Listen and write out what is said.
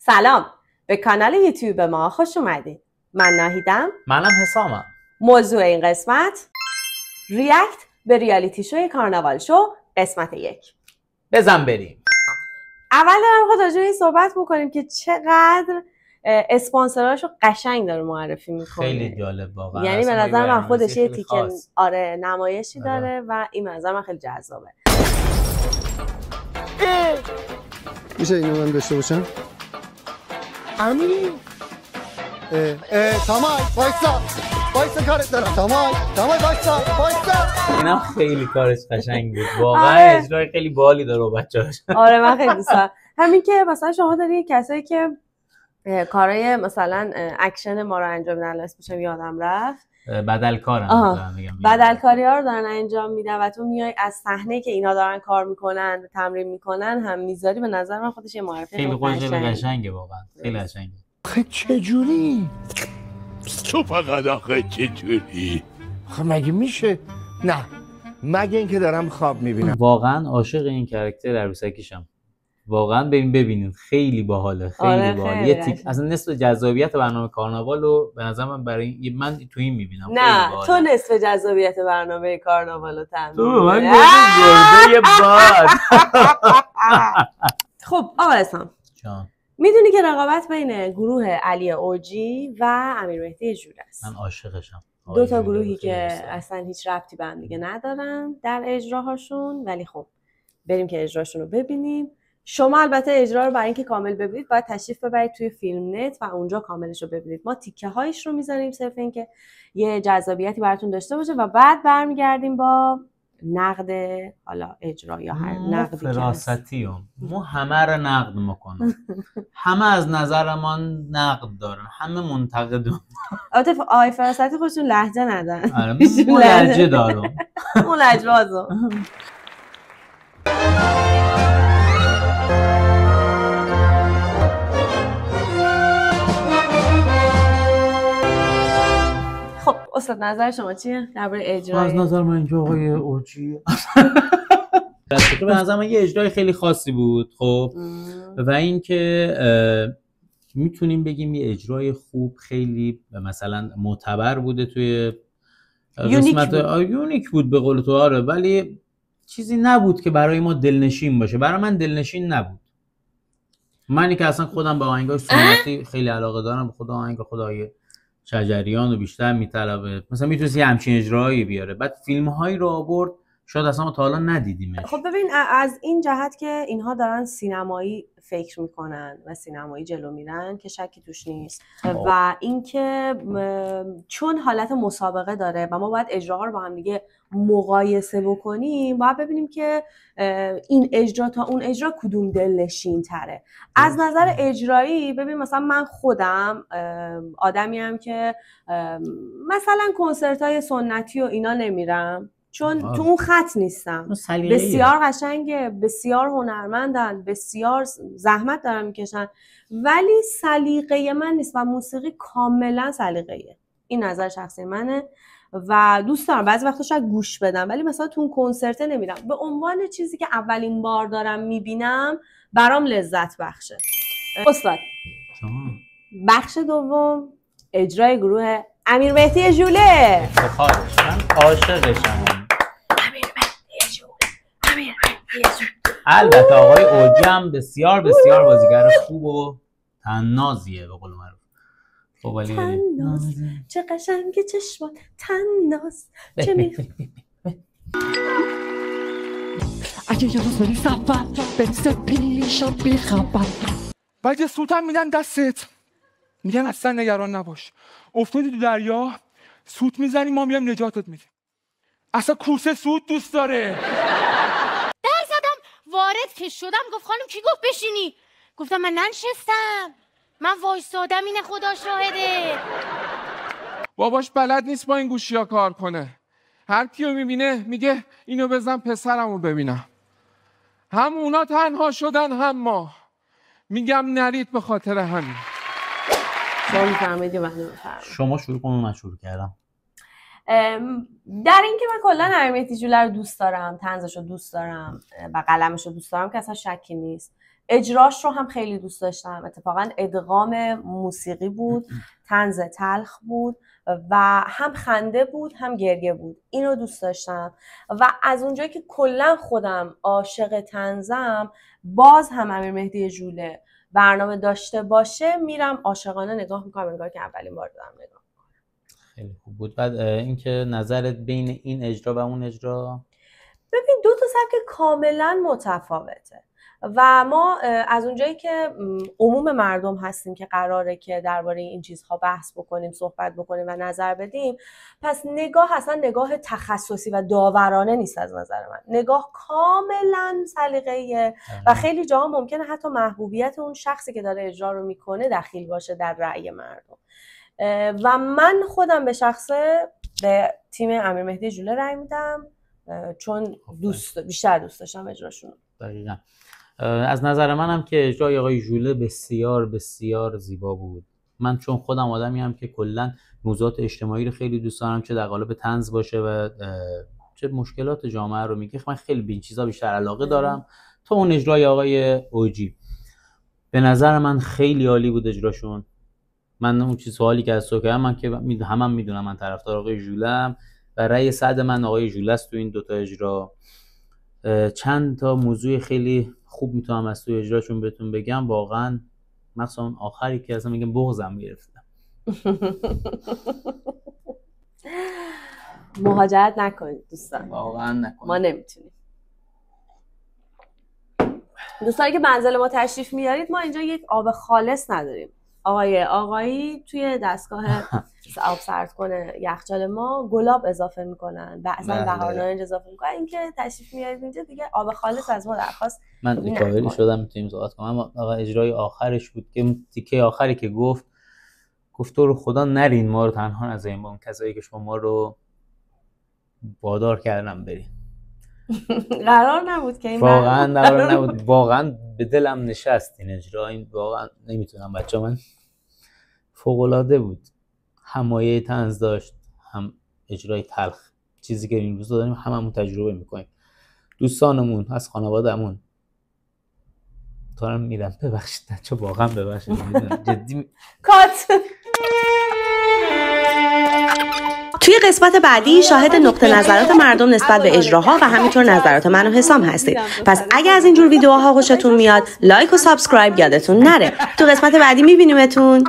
سلام، به کانال یوتیوب ما خوش اومدید. من ناهیدم. منم حسامم. موضوع این قسمت ریاکت به ریالیتی شوی کارناوال شو قسمت 1. بزن بریم. اول دارم خود راجع به این صحبت بکنیم که چقدر اسپانسراشو قشنگ داره معرفی میکنه. خیلی جالب واقعا. یعنی به نظر من خودش یه تیکه نمایشی داره و این منظر من خیلی جذابه. میشه اینو من داشته باشم؟ امین تمام وایسا کارت دارم. تمام وایسا اینم خیلی کارش قشنگ بود واقعا. اجرای خیلی بالی داره بچه‌هاش. آره من خیلی دوست دارم. همین که مثلا شما داری کسایی که کارهای مثلا اکشن ما رو انجام میدن، اسمش یادم رفت، بدلکارن میگم، بدلکاری ها رو دارن انجام میدن و تو میای از صحنه که اینا دارن کار میکنن تمرین میکنن هم میذاری. به نظر من خودش یه معرفی خیلی قشنگه واقعا. خیلی قشنگه. آخه چجوری؟ تو فقط آخه چجوری؟ آخه مگه میشه؟ نه مگه اینکه دارم خواب میبینم. واقعا عاشق این کاراکتر عروسکیشم. واقعا ببینید خیلی باحاله، خیلی باحال. یه تیک اصلا نصف جذابیت برنامه کارناوالو به نظر من برای من تو این میبینم. نه تو نصف جذابیت برنامه کارناوالو تامین. تو من گرده باد. خب آقا حسام جان، میدونی که رقابت بین گروه علی اوجی و امیرمهدی ژوله است. من عاشقشم. دو تا گروهی که اصلا هیچ ربطی به هم دیگه ندارن در اجراهاشون، ولی خب بریم که اجراشون رو ببینیم. شما البته اجرا رو برای اینکه کامل ببینید باید تشریف ببرید توی فیلم نت و اونجا کاملش رو ببینید. ما تیکه هایش رو میذاریم صرف اینکه یه جذابیتی براتون داشته باشه و بعد برمیگردیم با نقد حالا اجرا یا هر نقدی که فراستیم. ما همه رو نقد میکنیم. همه از نظرمان نقد دارن، همه منتقدون. البته آقای فراستی خودشون لهجه ندارن. آره من لهجه دارم. اون لهجه‌بازو. خب استاد نظر شما چیه درباره اجرای؟ از نظر من اینجا آقای اوجی به نظر من یه اجرای خیلی خاصی بود. خب و اینکه میتونیم بگیم یه اجرای خوب خیلی مثلا معتبر بوده توی قسمت یونیک بود به قول تو. آره ولی چیزی نبود که برای ما دلنشین باشه. برای من دلنشین نبود. منی که اصلا خودم به آهنگای سنتی خیلی علاقه دارم، به خود آهنگ خدای شجریان رو بیشتر میطلبه. مثلا میتونست یه همچین اجرایی بیاره. بعد فیلم هایی رو آورد شاید اصلا ما تا حالا ندیدیمش. خب ببین از این جهت که اینها دارن سینمایی فکر میکنن و سینمایی جلو میرن که شکی توش نیست و اینکه چون حالت مسابقه داره و ما باید اجراها رو با هم دیگه مقایسه بکنیم، باید ببینیم که این اجرا تا اون اجرا کدوم دلنشین تره. از نظر اجرایی ببین مثلا من خودم آدمیم که مثلا کنسرت های سنتی و اینا نمیرم چون تو اون خط نیستم. بسیار قشنگه، بسیار هنرمندن، بسیار زحمت دارن میکشن، ولی سلیقه من نیست و موسیقی کاملا سلیقه‌ایه. این نظر شخصی منه و دوست دارم بعضی وقتا شاید گوش بدم، ولی مثلا تو اون کنسرت نمیرم. به عنوان چیزی که اولین بار دارم میبینم برام لذت بخشه. استاد بخش دوم اجرای گروه امیرمهدی ژوله. افتخارش، من عاشقشم. البته آقای اوجی هم بسیار بسیار بازیگر خوب و طنازیه به قول معروف. خب ولی طناز چه قشنگه چشمات، طناز چه اگه یه روز بری سفر بریزه پیشم بیخبر بعد یه سوتم میدن دستت میگن اصلا نگران نباش، افتادی تو دریا سوت میزنیم ما میام نجاتت میدیم. اصلا کوسه سوت دوست داره. در زدم وارد که شدم گفت خانم کی گفت بشینی؟ گفتم من ننشستم، من وایسادم، اینه خدا شاهده. باباش بلد نیست با این گوشی ها کار کنه. هر کیو میبینه میگه اینو بزن پسرمو ببینم. هم اونا تنها شدن هم ما. میگم نرید به خاطر همین. شما میفرمایید من نمیفرمایید. شما شروع کنم من شروع کردم. در اینکه من کلا امیرمهدی ژوله رو دوست دارم، طنزش رو دوست دارم و قلمش رو دوست دارم که اصلا شکی نیست. اجراش رو هم خیلی دوست داشتم. اتفاقا ادغام موسیقی بود، طنز تلخ بود و هم خنده بود هم گریه بود. اینو دوست داشتم و از اونجایی که کلا خودم عاشق طنزم، باز هم امیرمهدی ژوله برنامه داشته باشه میرم عاشقانه نگاه میکنم، انگار که اولین بار دارم نگاه میکنم. خیلی خوب بود. بعد اینکه نظرت بین این اجرا و اون اجرا؟ ببین دو تا سبک کاملا متفاوته و ما از اونجایی که عموم مردم هستیم که قراره که درباره این چیزها بحث بکنیم، صحبت بکنیم و نظر بدیم، پس نگاه اصلا نگاه تخصصی و داورانه نیست از نظر من. نگاه کاملا سلیقه‌ایه و خیلی جاها ممکنه حتی محبوبیت اون شخصی که داره اجرا رو میکنه دخیل باشه در رأی مردم. و من خودم به شخصه به تیم امیرمهدی ژوله رأی میدم چون بیشتر دوست داشتم اجراشون. دقیقاً. از نظر منم که اجرای آقای ژوله بسیار بسیار زیبا بود. من چون خودم آدمی هم که کلا موضوعات اجتماعی رو خیلی دوست دارم، چه در قالب طنز باشه و چه مشکلات جامعه رو میگه، من خیلی به این چیزا بیشتر علاقه دارم تا اون اجرای آقای اوجی. به نظر من خیلی عالی بود اجراشون. من اون چیز سوالی که از تو کردم، من که همم میدونم من طرفدار آقای ژوله‌ام و رأی صد من آقای ژوله است تو این دوتا اجرا. چند تا موضوع خیلی خوب میتونم از توی اجراشون بهتون بگم. واقعا مثلا اون آخری که اصلا میگم بغضم گرفتم. مهاجرت نکنید دوستان، واقعا نکنید، ما نمیتونیم. دوستانی که منزل ما تشریف میارید، ما اینجا یک آب خالص نداریم. آقایی توی دستگاه آب سرد کنه یخچال ما گلاب اضافه میکنن، بعضا بهارنارنج اضافه میکنن. اینکه تشریف میارید اینجا دیگه آب خالص از ما درخواست. من ریکاوری شدم میتونیم صحبت کنم. اما آقا اجرای آخرش بود که تیکه آخری که گفت تو رو خدا نرین ما رو تنها نذارین با اون کسایی که شما ما رو وادار کردن برین. قرار نبود که این واقعا قرار نبود. واقعا به دلم نشست این اجرا. این واقعا نمیتونم بچه من فوق‌العاده بود. هم مایه طنز داشت، هم اجرای تلخ. چیزی که این روزا داریم هممون تجربه میکنیم. دوستانمون از خانواده‌مون دارم میرم، ببخشید بچه، واقعا ببخشید، جدی کات. توی قسمت بعدی شاهد نقطه نظرات مردم نسبت به اجراها و همینطور نظرات من و حسام هستید. پس اگه از اینجور ویدیوها خوشتون میاد، لایک و سابسکرایب یادتون نره. تو قسمت بعدی میبینیمتون.